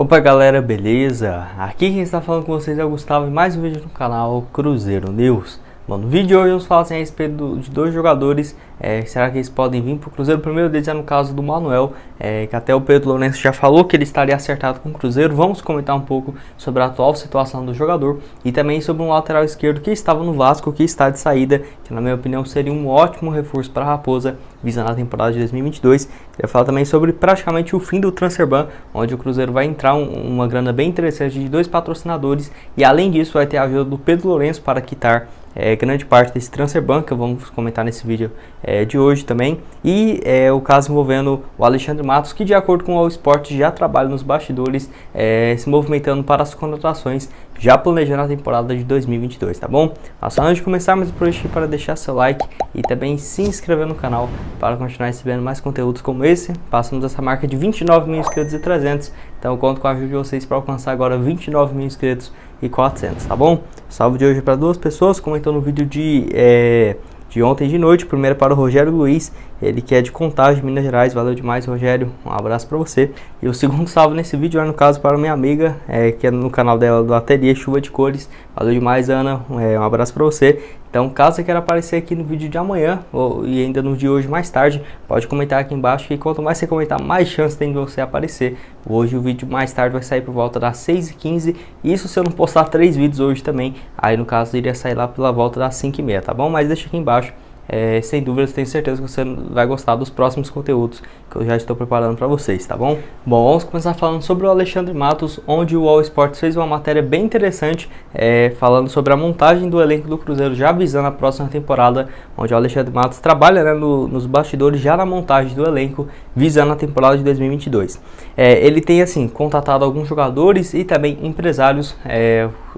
Opa galera, beleza? Aqui quem está falando com vocês é o Gustavo e mais um vídeo no canal Cruzeiro News. Bom, no vídeo de hoje vamos falar assim, a respeito de dois jogadores. Será que eles podem vir para o Cruzeiro? O primeiro deles é no caso do Manuel, que até o Pedro Lourenço já falou que ele estaria acertado com o Cruzeiro. Vamos comentar um pouco sobre a atual situação do jogador e também sobre um lateral esquerdo que estava no Vasco, que está de saída, que na minha opinião seria um ótimo reforço para a Raposa, visando a temporada de 2022. Queria falar também sobre praticamente o fim do Transferban, onde o Cruzeiro vai entrar uma grana bem interessante de dois patrocinadores e além disso vai ter a ajuda do Pedro Lourenço para quitar grande parte desse Transferban, que vamos comentar nesse vídeo de hoje também, e o caso envolvendo o Alexandre Matos, que de acordo com o All Sport já trabalha nos bastidores, se movimentando para as contratações, já planejando a temporada de 2022, tá bom? Mas antes de começarmos por aqui, para deixar seu like e também se inscrever no canal para continuar recebendo mais conteúdos como esse. Passamos essa marca de 29 mil inscritos e 300, então eu conto com a ajuda de vocês para alcançar agora 29 mil inscritos e 400, tá bom? Salve de hoje para duas pessoas, comentou no vídeo de ontem de noite. Primeiro para o Rogério Luiz, ele que é de Contagem, Minas Gerais. Valeu demais, Rogério, um abraço para você. E o segundo salve nesse vídeo é no caso para minha amiga, que é no canal dela do Ateliê Chuva de Cores. Valeu demais, Ana, um abraço para você. Então, caso você queira aparecer aqui no vídeo de amanhã e ainda no de hoje mais tarde, pode comentar aqui embaixo, que quanto mais você comentar, mais chance tem de você aparecer. Hoje o vídeo mais tarde vai sair por volta das 6h15, isso se eu não postar 3 vídeos hoje também, aí no caso iria sair lá pela volta das 5h30, tá bom? Mas deixa aqui embaixo. Sem dúvidas, tenho certeza que você vai gostar dos próximos conteúdos que eu já estou preparando para vocês, tá bom? Bom, vamos começar falando sobre o Alexandre Matos, onde o All Sport fez uma matéria bem interessante, falando sobre a montagem do elenco do Cruzeiro, já visando a próxima temporada, onde o Alexandre Matos trabalha nos bastidores, já na montagem do elenco, visando a temporada de 2022. Ele tem, assim, contatado alguns jogadores e também empresários,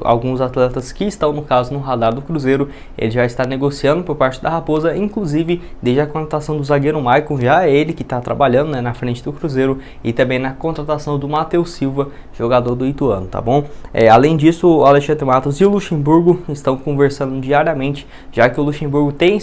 alguns atletas que estão, no caso, no radar do Cruzeiro. Ele já está negociando por parte da Raposa, inclusive desde a contratação do zagueiro Maicon, já é ele que está trabalhando, né, na frente do Cruzeiro, e também na contratação do Matheus Silva, jogador do Ituano, tá bom? Além disso, o Alexandre Matos e o Luxemburgo estão conversando diariamente, já que o Luxemburgo tem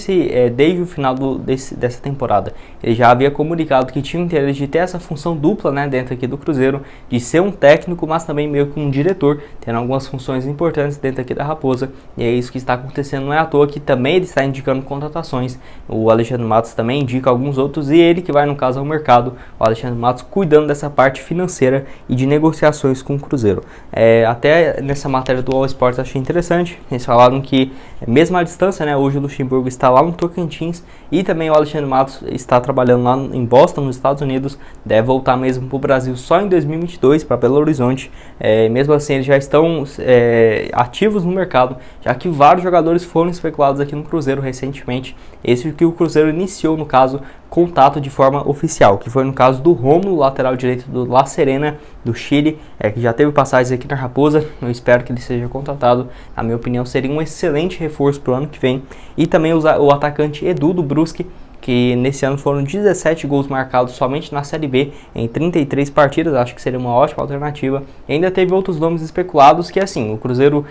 desde o final dessa temporada, ele já havia comunicado que tinha o interesse de ter essa função dupla, né, dentro aqui do Cruzeiro, de ser um técnico, mas também meio que um diretor, tendo algumas funções importantes dentro aqui da Raposa, e é isso que está acontecendo. Não é à toa que também ele está indicando contratações. O Alexandre Matos também indica alguns outros, e ele que vai, no caso, ao mercado, o Alexandre Matos, cuidando dessa parte financeira e de negociações com o Cruzeiro. Até nessa matéria do All Sports achei interessante, eles falaram que mesmo à distância, né, hoje o Luxemburgo está lá no Tocantins e também o Alexandre Matos está trabalhando lá em Boston, nos Estados Unidos, deve voltar mesmo para o Brasil só em 2022, para Belo Horizonte. Mesmo assim, eles já estão ativos no mercado, já que vários jogadores foram especulados aqui no Cruzeiro recentemente. Esse que o Cruzeiro iniciou, no caso, contato de forma oficial, que foi no caso do Rômulo, lateral direito do La Serena, do Chile, que já teve passagens aqui na Raposa. Eu espero que ele seja contratado. Na minha opinião, seria um excelente reforço para o ano que vem. E também o atacante Edu, do Brusque, que nesse ano foram 17 gols marcados somente na Série B em 33 partidas, acho que seria uma ótima alternativa. E ainda teve outros nomes especulados que, assim, o Cruzeiro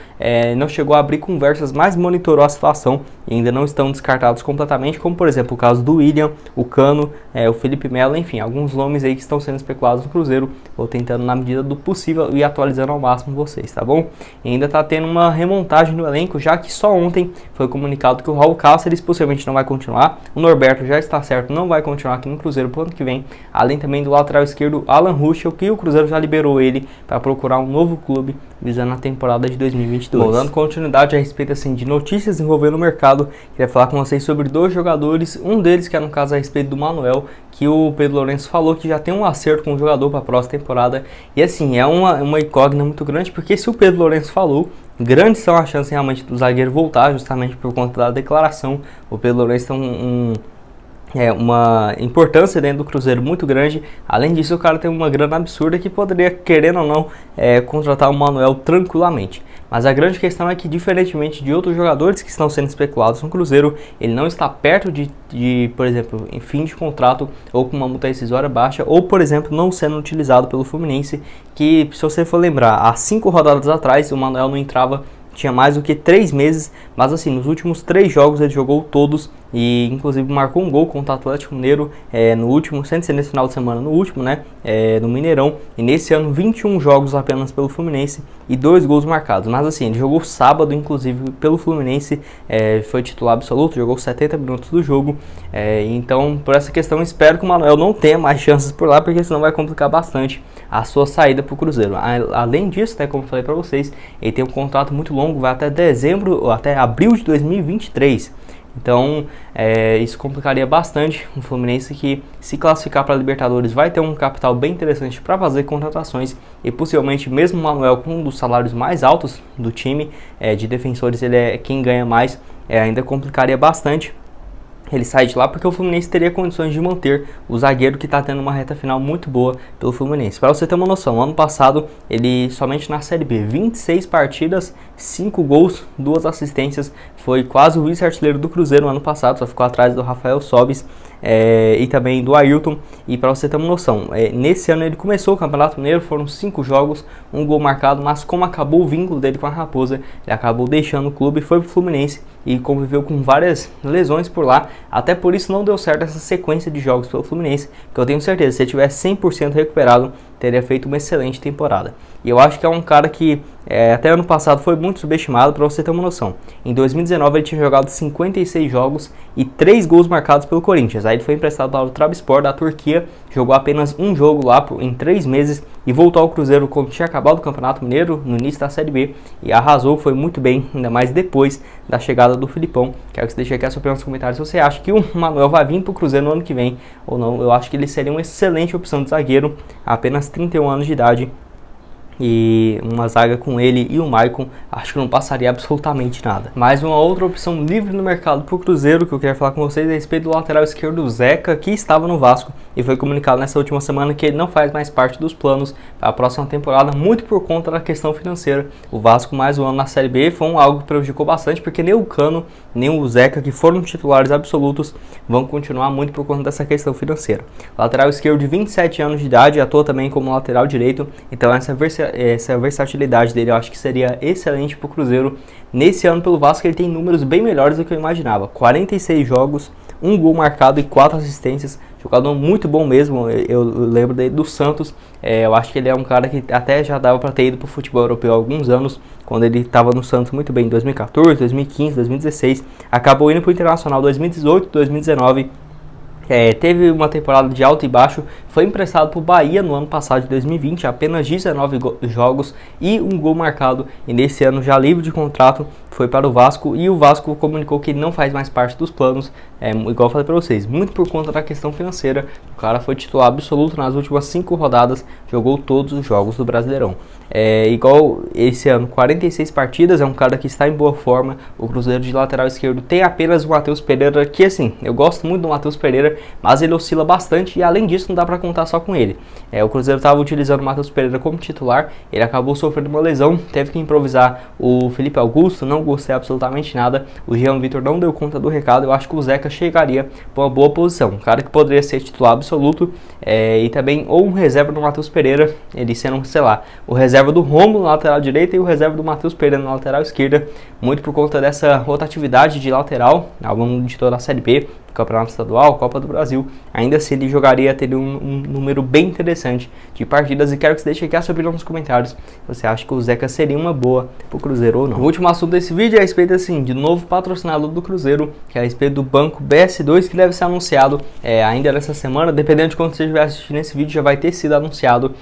não chegou a abrir conversas, mas monitorou a situação e ainda não estão descartados completamente, como por exemplo o caso do William, o Cano, o Felipe Melo, enfim, alguns nomes aí que estão sendo especulados no Cruzeiro. Vou tentando na medida do possível e atualizando ao máximo vocês, tá bom? E ainda está tendo uma remontagem no elenco, já que só ontem foi comunicado que o Raul Cáceres possivelmente não vai continuar, o Norberto já está certo, não vai continuar aqui no Cruzeiro pro ano que vem, além também do lateral esquerdo Alan Ruschel, que o Cruzeiro já liberou ele para procurar um novo clube visando a temporada de 2022. Bom, dando continuidade a respeito, assim, de notícias envolvendo o mercado, queria falar com vocês sobre dois jogadores, um deles que é no caso a respeito do Manuel, que o Pedro Lourenço falou que já tem um acerto com o jogador para a próxima temporada, e assim, é uma incógnita muito grande, porque se o Pedro Lourenço falou, grandes são as chances realmente do zagueiro voltar, justamente por conta da declaração. O Pedro Lourenço tem uma importância dentro do Cruzeiro muito grande. Além disso, o cara tem uma grana absurda que poderia, querendo ou não, contratar o Manuel tranquilamente. Mas a grande questão é que, diferentemente de outros jogadores que estão sendo especulados no Cruzeiro, ele não está perto de, por exemplo, em fim de contrato ou com uma multa rescisória baixa, ou, por exemplo, não sendo utilizado pelo Fluminense, que, se você for lembrar, há 5 rodadas atrás o Manuel não entrava tinha mais do que 3 meses, mas assim, nos últimos 3 jogos ele jogou todos e inclusive marcou um gol contra o Atlético Mineiro no último, sem ser nesse final de semana, no último, né, no Mineirão, e nesse ano 21 jogos apenas pelo Fluminense e 2 gols marcados, mas assim, ele jogou sábado, inclusive, pelo Fluminense, foi titular absoluto, jogou 70 minutos do jogo, então, por essa questão, espero que o Manuel não tenha mais chances por lá, porque senão vai complicar bastante a sua saída para o Cruzeiro. Além disso, né, como eu falei para vocês, ele tem um contrato muito longo, vai até dezembro, ou até abril de 2023, então isso complicaria bastante o Fluminense, que se classificar para a Libertadores vai ter um capital bem interessante para fazer contratações e possivelmente mesmo o Manuel com um dos salários mais altos do time, de defensores ele é quem ganha mais, ainda complicaria bastante ele sai de lá, porque o Fluminense teria condições de manter o zagueiro que está tendo uma reta final muito boa pelo Fluminense. Para você ter uma noção, ano passado ele somente na Série B, 26 partidas, 5 gols, 2 assistências, foi quase o vice-artilheiro do Cruzeiro no ano passado, só ficou atrás do Rafael Sobis e também do Ailton. E para você ter uma noção, nesse ano ele começou o Campeonato Mineiro, foram 5 jogos, 1 gol marcado, mas como acabou o vínculo dele com a Raposa, ele acabou deixando o clube, foi pro Fluminense e conviveu com várias lesões por lá. Até por isso não deu certo essa sequência de jogos pelo Fluminense, que eu tenho certeza, se ele tivesse 100% recuperado, teria feito uma excelente temporada. E eu acho que é um cara que até ano passado foi muito subestimado, para você ter uma noção. Em 2019 ele tinha jogado 56 jogos e 3 gols marcados pelo Corinthians. Aí ele foi emprestado para o Trabzonspor da Turquia, jogou apenas um jogo lá em 3 meses e voltou ao Cruzeiro quando tinha acabado o Campeonato Mineiro, no início da Série B, e arrasou, foi muito bem, ainda mais depois da chegada do Filipão. Quero que você deixe aqui a sua opinião nos comentários se você acha que o Manuel vai vir para o Cruzeiro no ano que vem ou não. Eu acho que ele seria uma excelente opção de zagueiro, apenas 31 anos de idade, e uma zaga com ele e o Maicon, acho que não passaria absolutamente nada. Mais uma outra opção livre no mercado para o Cruzeiro que eu queria falar com vocês é a respeito do lateral esquerdo Zeca, que estava no Vasco e foi comunicado nessa última semana que ele não faz mais parte dos planos para a próxima temporada, muito por conta da questão financeira. O Vasco mais um ano na Série B foi algo que prejudicou bastante, porque nem o Cano nem o Zeca, que foram titulares absolutos, vão continuar muito por conta dessa questão financeira. Lateral esquerdo de 27 anos de idade, atua também como lateral direito, então essa versatilidade dele eu acho que seria excelente para o Cruzeiro. Nesse ano pelo Vasco ele tem números bem melhores do que eu imaginava, 46 jogos, 1 gol marcado e 4 assistências, jogador muito bom mesmo. Eu lembro dele do Santos, eu acho que ele é um cara que até já dava para ter ido para o futebol europeu há alguns anos, quando ele estava no Santos muito bem, em 2014, 2015, 2016, acabou indo para o Internacional 2018, 2019, teve uma temporada de alto e baixo, foi emprestado para o Bahia no ano passado de 2020, apenas 19 jogos e 1 gol marcado, e nesse ano já livre de contrato foi para o Vasco, e o Vasco comunicou que ele não faz mais parte dos planos, igual eu falei para vocês, muito por conta da questão financeira. O cara foi titular absoluto nas últimas 5 rodadas, jogou todos os jogos do Brasileirão. Igual esse ano, 46 partidas, é um cara que está em boa forma. O Cruzeiro de lateral esquerdo tem apenas o Matheus Pereira, que assim, eu gosto muito do Matheus Pereira, mas ele oscila bastante e além disso não dá para contar só com ele. O Cruzeiro estava utilizando o Matheus Pereira como titular, ele acabou sofrendo uma lesão, teve que improvisar o Felipe Augusto, não gostei absolutamente nada, o Jean Vitor não deu conta do recado. Eu acho que o Zeca chegaria para uma boa posição, um cara que poderia ser titular absoluto, e também ou um reserva do Matheus Pereira, ele sendo, sei lá, o reserva do Romulo na lateral direita e o reserva do Matheus Pereira na lateral esquerda, muito por conta dessa rotatividade de lateral ao longo de toda a Série B, Campeonato Estadual, Copa do Brasil. Ainda assim ele jogaria, teria um número bem interessante de partidas, e quero que você deixe aqui a sua opinião nos comentários, se você acha que o Zeca seria uma boa para o Cruzeiro ou não. O último assunto desse vídeo é a respeito assim, de novo patrocinador do Cruzeiro, que é a respeito do Banco BS2, que deve ser anunciado ainda nessa semana, dependendo de quando você estiver assistindo esse vídeo, já vai ter sido anunciado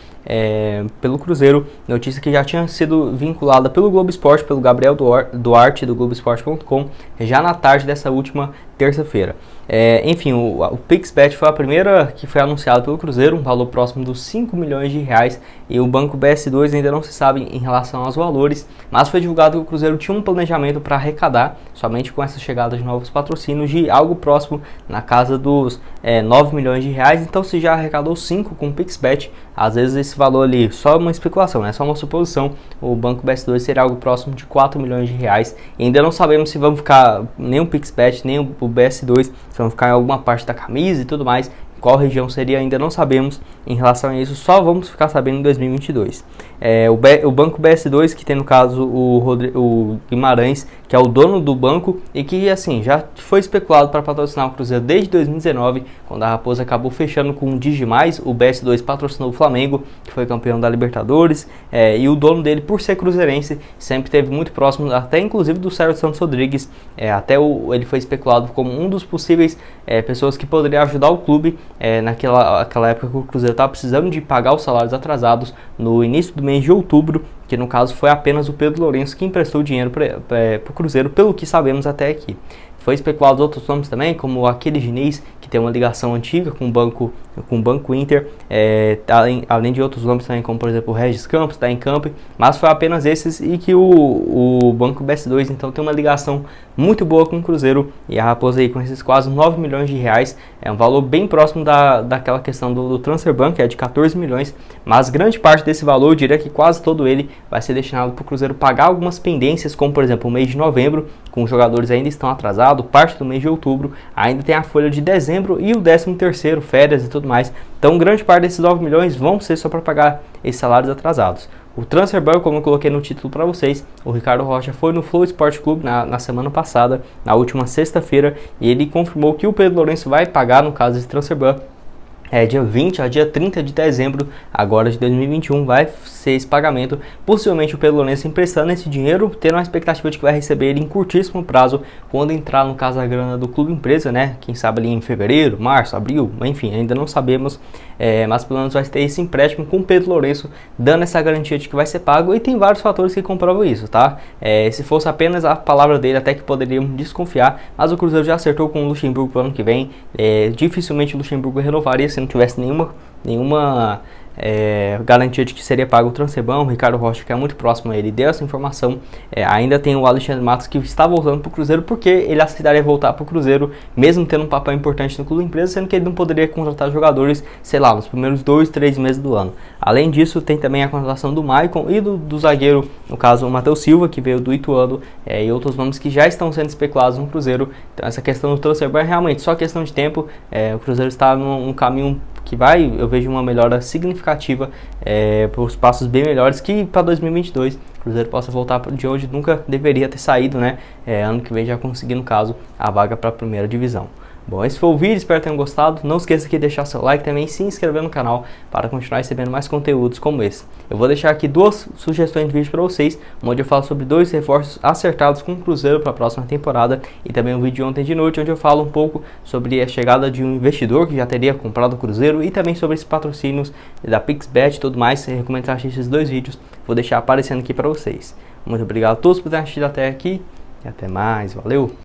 pelo Cruzeiro, notícia que já tinha sido vinculada pelo Globo Esporte, pelo Gabriel Duarte do Globoesporte.com, já na tarde dessa última terça-feira. Enfim, o PixBet foi a primeira que foi anunciada pelo Cruzeiro, um valor próximo dos 5 milhões de reais, e o Banco BS2 ainda não se sabe em relação aos valores, mas foi divulgado que o Cruzeiro tinha um planejamento para arrecadar, somente com essa chegada de novos patrocínios, de algo próximo na casa dos 9 milhões de reais, então se já arrecadou 5 com o PixBet, às vezes esse valor ali, só uma especulação, só uma suposição, o Banco BS2 seria algo próximo de 4 milhões de reais, e ainda não sabemos se vão ficar nem o PixBet, nem o BS2, se vão ficar em alguma parte da camisa e tudo mais, qual região seria ainda não sabemos. Em relação a isso, só vamos ficar sabendo em 2022. O banco BS2, que tem no caso o Guimarães, que é o dono do banco e que assim já foi especulado para patrocinar o Cruzeiro desde 2019, quando a Raposa acabou fechando com o Digimais. O BS2 patrocinou o Flamengo, que foi campeão da Libertadores, e o dono dele, por ser cruzeirense, sempre esteve muito próximo, até inclusive do Sérgio Santos Rodrigues. Ele foi especulado como um dos possíveis pessoas que poderia ajudar o clube naquela época que o Cruzeiro estava precisando de pagar os salários atrasados no início do mês de outubro, que no caso foi apenas o Pedro Lourenço que emprestou dinheiro para o Cruzeiro, pelo que sabemos até aqui. Foi especulado outros nomes também, como o Aquiles Diniz, que tem uma ligação antiga com o Banco Inter, além de outros nomes também, como por exemplo o Regis Campos, está em campo, mas foi apenas esses, e que o Banco BS2 então tem uma ligação muito boa com o Cruzeiro, e a Raposa aí com esses quase 9 milhões de reais, é um valor bem próximo daquela questão do Transfer Ban, que é de 14 milhões, mas grande parte desse valor, eu diria que quase todo ele, vai ser destinado para o Cruzeiro pagar algumas pendências, como por exemplo o mês de novembro, com os jogadores ainda estão atrasados, parte do mês de outubro, ainda tem a folha de dezembro e o 13º, férias e tudo mais. Então grande parte desses 9 milhões vão ser só para pagar esses salários atrasados. O Transfer Ban, como eu coloquei no título para vocês, o Ricardo Rocha foi no Flow Sport Clube na semana passada, na última sexta-feira, e ele confirmou que o Pedro Lourenço vai pagar, no caso, esse Transfer Ban. Dia 20 a dia 30 de dezembro agora de 2021 vai ser esse pagamento, possivelmente o Pedro Lourenço emprestando esse dinheiro, tendo a expectativa de que vai receber ele em curtíssimo prazo, quando entrar no caso a grana do clube empresa, né, quem sabe ali em fevereiro, março, abril, enfim, ainda não sabemos, mas pelo menos vai ter esse empréstimo com o Pedro Lourenço, dando essa garantia de que vai ser pago, e tem vários fatores que comprovam isso, tá? Se fosse apenas a palavra dele, até que poderíamos desconfiar, mas o Cruzeiro já acertou com o Luxemburgo para o ano que vem, dificilmente o Luxemburgo renovaria se não tivesse nenhuma garantia de que seria pago o Transfer Ban. O Ricardo Rocha, que é muito próximo a ele, deu essa informação. Ainda tem o Alexandre Matos, que está voltando para o Cruzeiro, porque ele aceitaria voltar para o Cruzeiro, mesmo tendo um papel importante no clube empresa, sendo que ele não poderia contratar jogadores, sei lá, nos primeiros 2-3 meses do ano. Além disso, tem também a contratação do Maicon e do zagueiro, no caso o Matheus Silva, que veio do Ituano, e outros nomes que já estão sendo especulados no Cruzeiro. Então essa questão do Transfer Ban é realmente só questão de tempo. O Cruzeiro está num caminho que eu vejo uma melhora significativa, para os passos bem melhores, que para 2022 o Cruzeiro possa voltar de onde nunca deveria ter saído, né? Ano que vem já conseguir, no caso, a vaga para a primeira divisão. Bom, esse foi o vídeo, espero que tenham gostado. Não esqueça aqui de deixar seu like também e se inscrever no canal para continuar recebendo mais conteúdos como esse. Eu vou deixar aqui duas sugestões de vídeo para vocês, onde eu falo sobre 2 reforços acertados com o Cruzeiro para a próxima temporada, e também um vídeo de ontem de noite, onde eu falo um pouco sobre a chegada de um investidor que já teria comprado o Cruzeiro, e também sobre esses patrocínios da PixBet e tudo mais. Eu recomendo que assistam esses 2 vídeos, vou deixar aparecendo aqui para vocês. Muito obrigado a todos por terem assistido até aqui, e até mais, valeu!